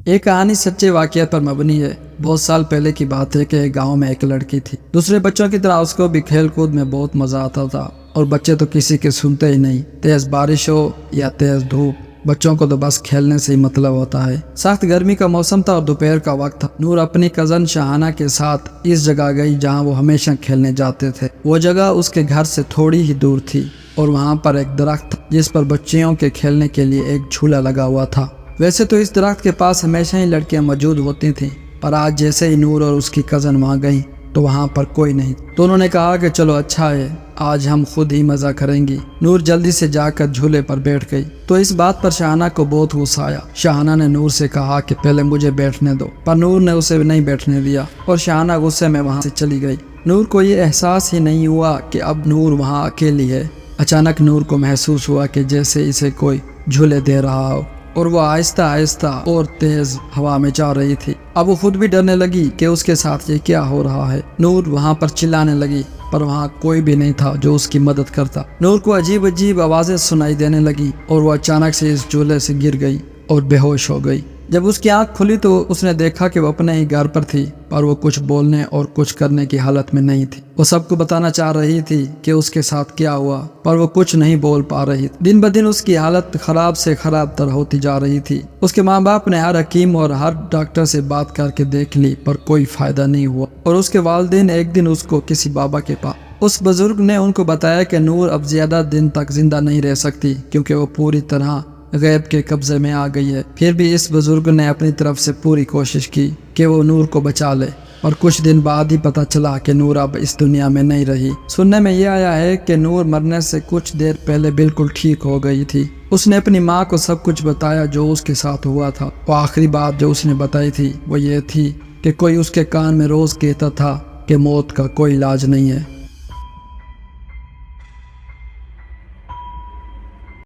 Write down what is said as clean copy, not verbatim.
یہ کہانی سچے واقعات پر مبنی ہے۔ بہت سال پہلے کی بات ہے کہ ایک گاؤں میں ایک لڑکی تھی۔ دوسرے بچوں کی طرح اس کو بھی کھیل کود میں بہت مزہ آتا تھا، اور بچے تو کسی کے سنتے ہی نہیں۔ تیز بارش ہو یا تیز دھوپ، بچوں کو تو بس کھیلنے سے ہی مطلب ہوتا ہے۔ سخت گرمی کا موسم تھا اور دوپہر کا وقت تھا۔ نور اپنی کزن شاہانہ کے ساتھ اس جگہ گئی جہاں وہ ہمیشہ کھیلنے جاتے تھے۔ وہ جگہ اس کے گھر سے تھوڑی ہی دور تھی، اور وہاں پر ایک درخت تھا جس پر بچیوں کے کھیلنے کے لیے ایک جھولا لگا ہوا تھا۔ ویسے تو اس درخت کے پاس ہمیشہ ہی لڑکیاں موجود ہوتی تھیں، پر آج جیسے ہی نور اور اس کی کزن وہاں گئیں تو وہاں پر کوئی نہیں۔ دونوں نے کہا کہ چلو اچھا ہے، آج ہم خود ہی مزہ کریں گی۔ نور جلدی سے جا کر جھولے پر بیٹھ گئی تو اس بات پر شاہانہ کو بہت غصہ آیا۔ شاہانہ نے نور سے کہا کہ پہلے مجھے بیٹھنے دو، پر نور نے اسے نہیں بیٹھنے دیا اور شاہانہ غصے میں وہاں سے چلی گئی۔ نور کو یہ احساس ہی نہیں ہوا کہ اب نور وہاں اکیلی ہے۔ اچانک نور کو محسوس ہوا کہ جیسے اسے کوئی جھولے دے رہا ہو، اور وہ آہستہ آہستہ اور تیز ہوا میں جا رہی تھی۔ اب وہ خود بھی ڈرنے لگی کہ اس کے ساتھ یہ کیا ہو رہا ہے۔ نور وہاں پر چلانے لگی، پر وہاں کوئی بھی نہیں تھا جو اس کی مدد کرتا۔ نور کو عجیب عجیب آوازیں سنائی دینے لگی اور وہ اچانک سے اس جھولے سے گر گئی اور بے ہوش ہو گئی۔ جب اس کی آنکھ کھلی تو اس نے دیکھا کہ وہ اپنے ہی گھر پر تھی، پر وہ کچھ بولنے اور کچھ کرنے کی حالت میں نہیں تھی۔ وہ سب کو بتانا چاہ رہی تھی کہ اس کے ساتھ کیا ہوا، پر وہ کچھ نہیں بول پا رہی تھی۔ دن بدن اس کی حالت خراب سے خراب تر ہوتی جا رہی تھی۔ اس کے ماں باپ نے ہر حکیم اور ہر ڈاکٹر سے بات کر کے دیکھ لی، پر کوئی فائدہ نہیں ہوا، اور اس کے والدین ایک دن اس کو کسی بابا کے پاس۔ اس بزرگ نے ان کو بتایا کہ نور اب زیادہ دن تک زندہ نہیں رہ سکتی، کیونکہ وہ پوری طرح غیب کے قبضے میں آ گئی ہے۔ پھر بھی اس بزرگ نے اپنی طرف سے پوری کوشش کی کہ وہ نور کو بچا لے، اور کچھ دن بعد ہی پتہ چلا کہ نور اب اس دنیا میں نہیں رہی۔ سننے میں یہ آیا ہے کہ نور مرنے سے کچھ دیر پہلے بالکل ٹھیک ہو گئی تھی۔ اس نے اپنی ماں کو سب کچھ بتایا جو اس کے ساتھ ہوا تھا۔ وہ آخری بات جو اس نے بتائی تھی وہ یہ تھی کہ کوئی اس کے کان میں روز کہتا تھا کہ موت کا کوئی علاج نہیں ہے۔